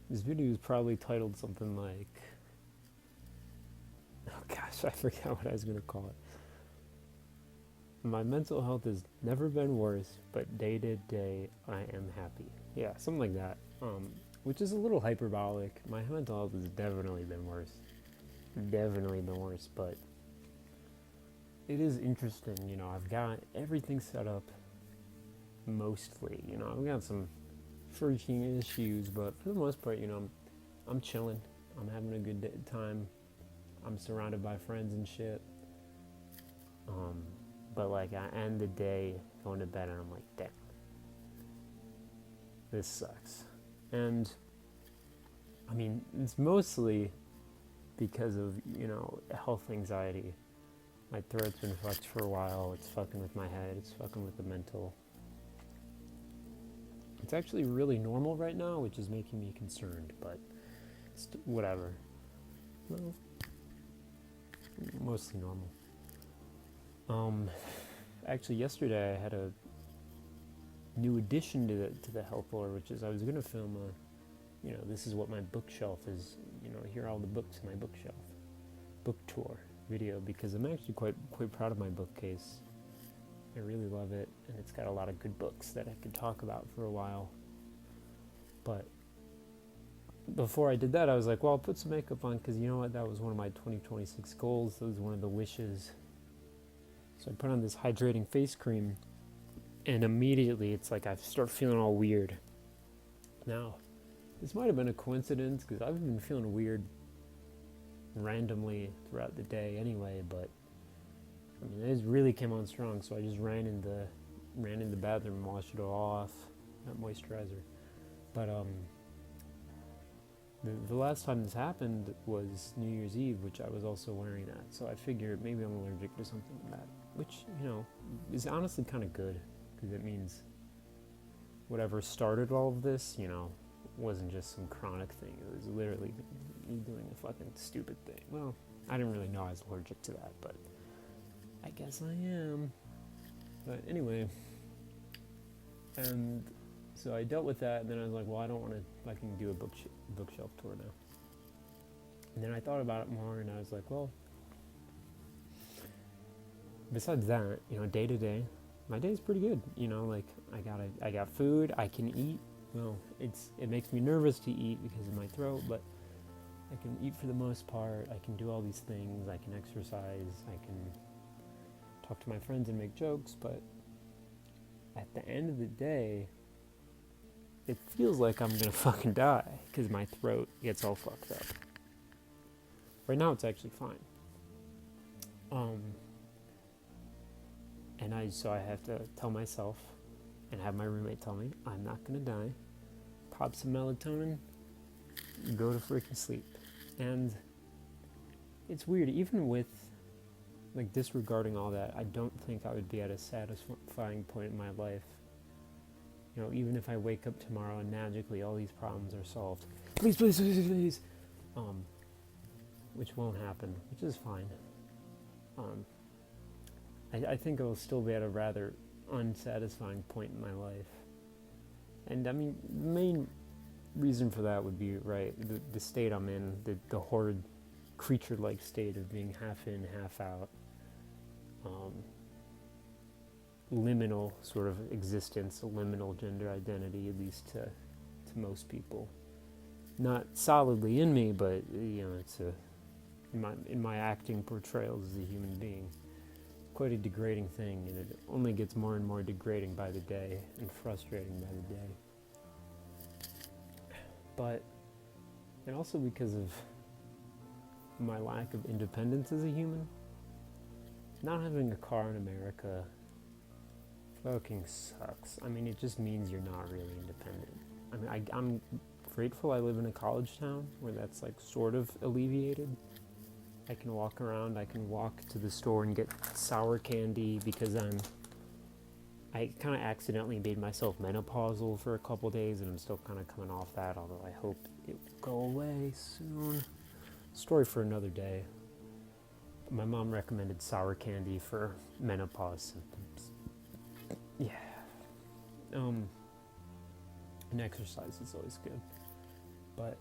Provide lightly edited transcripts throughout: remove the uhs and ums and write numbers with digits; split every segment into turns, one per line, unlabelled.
This video is probably titled something like, oh gosh, I forgot what I was gonna call it. My mental health has never been worse, but day to day I am happy. Yeah, something like that. Which is a little hyperbolic. My mental health has definitely been worse. Definitely been worse, but it is interesting, I've got everything set up mostly. I've got some freaking issues, but for the most part, I'm chilling. I'm having a good time. I'm surrounded by friends and shit. But like I end the day going to bed and I'm like, damn, this sucks. And I mean, it's mostly because of, health anxiety. My throat's been fucked for a while. It's fucking with my head. It's fucking with the mental. It's actually really normal right now, which is making me concerned, but it's whatever. Well, mostly normal. Actually, yesterday I had a new addition to the health lore, which is I was gonna film this is what my bookshelf is. Here are all the books in my bookshelf, book tour video, because I'm actually quite proud of my bookcase. I really love it, and it's got a lot of good books that I could talk about for a while. But before I did that, I was like, well, I'll put some makeup on, because you know what, that was one of my 2026 goals. That was one of the wishes. So I put on this hydrating face cream, and immediately it's like I start feeling all weird. Now, this might have been a coincidence, because I've been feeling weird randomly throughout the day anyway, but I mean, it really came on strong, so I just ran in the bathroom and washed it all off, that moisturizer. But the last time this happened was New Year's Eve, which I was also wearing that, so I figured maybe I'm allergic to something like that, which, is honestly kind of good, because it means whatever started all of this, wasn't just some chronic thing. It was literally me doing a fucking stupid thing. Well, I didn't really know I was allergic to that, but I guess I am. But anyway, and so I dealt with that, and then I was like, well, I don't want to fucking do a bookshelf tour now. And then I thought about it more, and I was like, well, besides that, day to day, my day is pretty good. Like I got food, I can eat. Well, it makes me nervous to eat because of my throat, but I can eat for the most part. I can do all these things. I can exercise. I can talk to my friends and make jokes, but at the end of the day, it feels like I'm gonna fucking die because my throat gets all fucked up. Right now, it's actually fine. And so I have to tell myself and have my roommate tell me, I'm not gonna die. Pop some melatonin, go to freaking sleep. And it's weird, even with like disregarding all that, I don't think I would be at a satisfying point in my life. Even if I wake up tomorrow and magically all these problems are solved. Please, please, please, please. Which won't happen, which is fine. I think I'll still be at a rather unsatisfying point in my life. And I mean, the main reason for that would be, right, the state I'm in, the horrid creature-like state of being half in, half out. Liminal sort of existence, a liminal gender identity, at least to most people. Not solidly in me, but, it's in my acting portrayals as a human being. Quite a degrading thing, and it only gets more and more degrading by the day and frustrating by the day. But, and also because of my lack of independence as a human, not having a car in America fucking sucks. I mean, it just means you're not really independent. I mean, I'm grateful I live in a college town where that's like sort of alleviated. I can walk around, I can walk to the store and get sour candy because I kind of accidentally made myself menopausal for a couple days, and I'm still kind of coming off that, although I hope it will go away soon. Story for another day. My mom recommended sour candy for menopause symptoms. Yeah. And exercise is always good. But,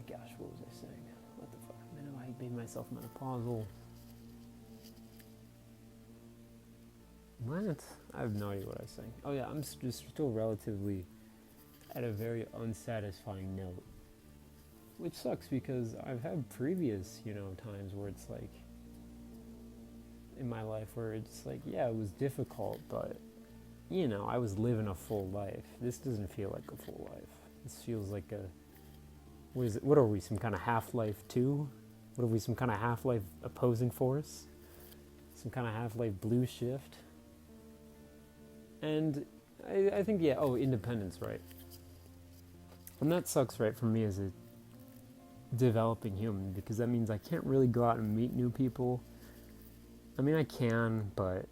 gosh, what was I saying? What the fuck? I know I made myself menopausal. What? I have no idea what I was saying. Oh yeah, I'm just still relatively at a very unsatisfying note. Which sucks because I've had previous, times where it's like, in my life where it's like, yeah, it was difficult, but, I was living a full life. This doesn't feel like a full life. This feels like what are we, some kind of Half-Life 2? What are we, some kind of Half-Life opposing force? Some kind of Half-Life blue shift? And I think, independence, right? And that sucks, right, for me as a developing human, because that means I can't really go out and meet new people. I mean, I can, but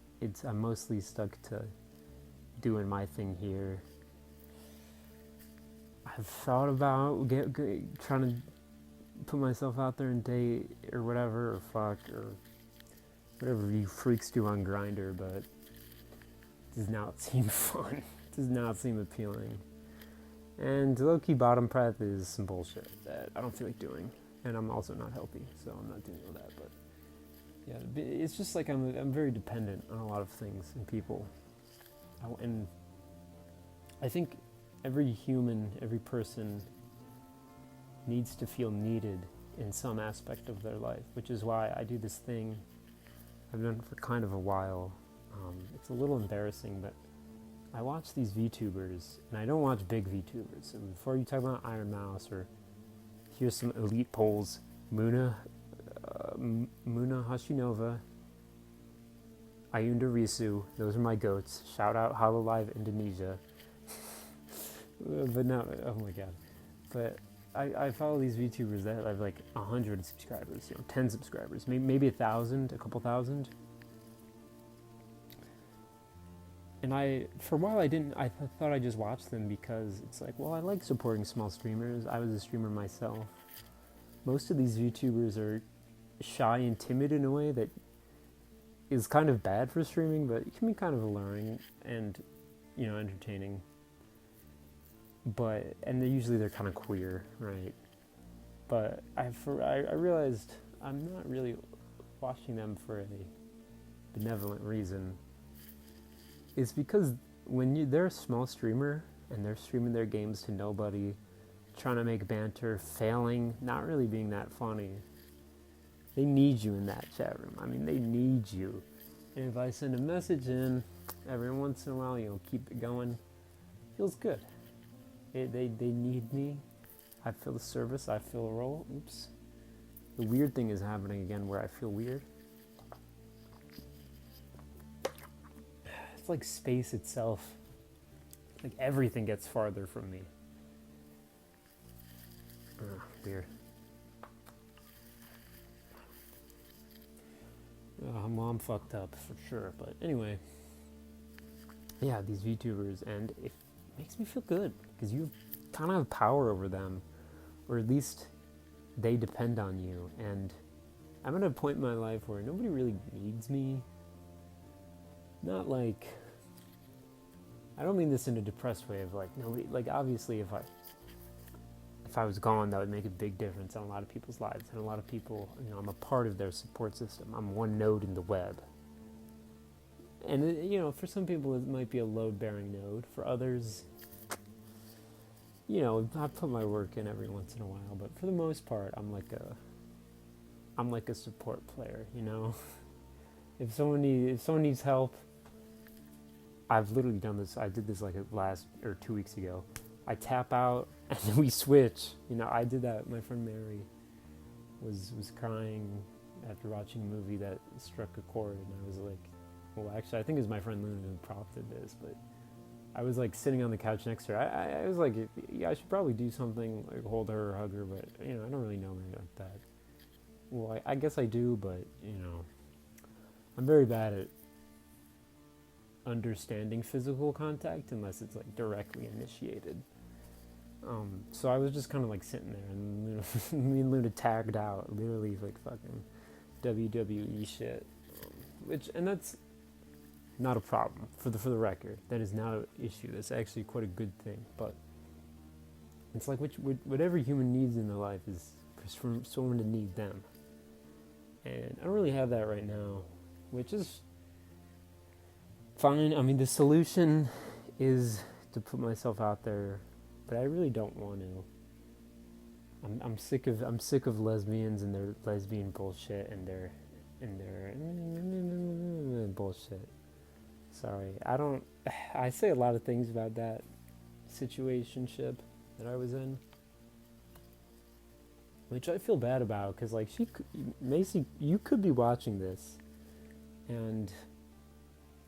I'm mostly stuck to doing my thing here. I've thought about trying to put myself out there and date or whatever, or fuck, or whatever you freaks do on Grindr, but it does not seem fun. It does not seem appealing. And low-key bottom prep is some bullshit that I don't feel like doing. And I'm also not healthy, so I'm not doing all that. But yeah, it's just like I'm very dependent on a lot of things and people. And I think every human, every person needs to feel needed in some aspect of their life, which is why I do this thing I've done for kind of a while. It's a little embarrassing, but I watch these VTubers, and I don't watch big VTubers. And before you talk about Iron Mouse or here's some elite polls, Muna Hashinova, Ayunda Risu, those are my goats. Shout out Hololive Indonesia. But no, oh my god. But I follow these VTubers that have like 100 subscribers, 10 subscribers, maybe 1,000, a couple thousand. And for a while I thought I just watched them because it's like, well, I like supporting small streamers. I was a streamer myself. Most of these VTubers are shy and timid in a way that is kind of bad for streaming, but it can be kind of alluring and, entertaining. And they're kind of queer, right? But I realized I'm not really watching them for a benevolent reason. It's because when they're a small streamer and they're streaming their games to nobody, trying to make banter, failing, not really being that funny, they need you in that chat room. I mean, they need you. And if I send a message in every once in a while, keep it going, feels good. They need me. I feel the service. I feel a role. Oops. The weird thing is happening again where I feel weird. It's like space itself. Like everything gets farther from me. Weird. Well, I'm fucked up for sure. But anyway. Yeah, these VTubers. And it makes me feel good. Because you kind of have power over them. Or at least they depend on you. And I'm at a point in my life where nobody really needs me. Not like, I don't mean this in a depressed way of like, nobody, like obviously if I was gone, that would make a big difference on a lot of people's lives. And a lot of people, I'm a part of their support system. I'm one node in the web. And, for some people it might be a load-bearing node. For others, I put my work in every once in a while. But for the most part, I'm like a support player, If someone needs help, I've literally done this. I did this like 2 weeks ago. I tap out and then we switch. I did that. My friend Mary was crying after watching a movie that struck a chord, and I was like, well, actually, I think it was my friend Luna who prompted this, but I was like sitting on the couch next to her. I was like, yeah, I should probably do something like hold her or hug her, but I don't really know her like that. Well, I guess I do, but I'm very bad at understanding physical contact unless it's like directly initiated. So I was just kind of like sitting there, and me and Luna tagged out, literally like fucking WWE shit, and that's not a problem for the record. That is not an issue. That's actually quite a good thing. But It's like whatever human needs in their life is for someone to need them. And I don't really have that right now, which is fine. I mean, the solution is to put myself out there, but I really don't want to. I'm sick of lesbians and their lesbian bullshit and their bullshit. Sorry, I say a lot of things about that situationship that I was in, which I feel bad about, because like Macy, you could be watching this, and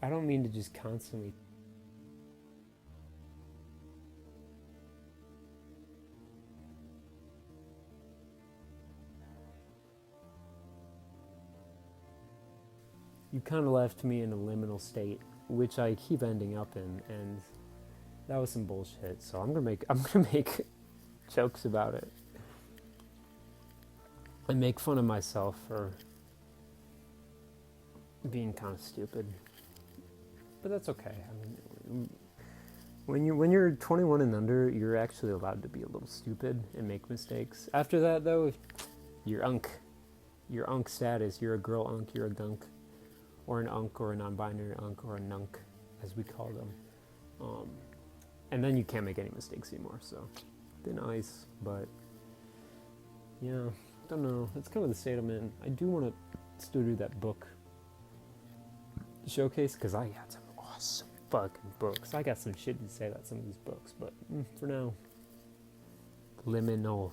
I don't mean to just constantly. You kind of left me in a liminal state, which I keep ending up in, and that was some bullshit. So I'm gonna make jokes about it. I make fun of myself for being kind of stupid, but that's okay. I mean, when you're 21 and under, you're actually allowed to be a little stupid and make mistakes. After that, though, you're unk. You're unk status. You're a girl unk. You're a gunk. Or an unk, or a non-binary unk, or a nunk, as we call them. And then you can't make any mistakes anymore, so been nice, but yeah, don't know. That's kind of the state I'm in. I do want to still do that book showcase, because I got some awesome fucking books. I got some shit to say about some of these books, but for now, liminal.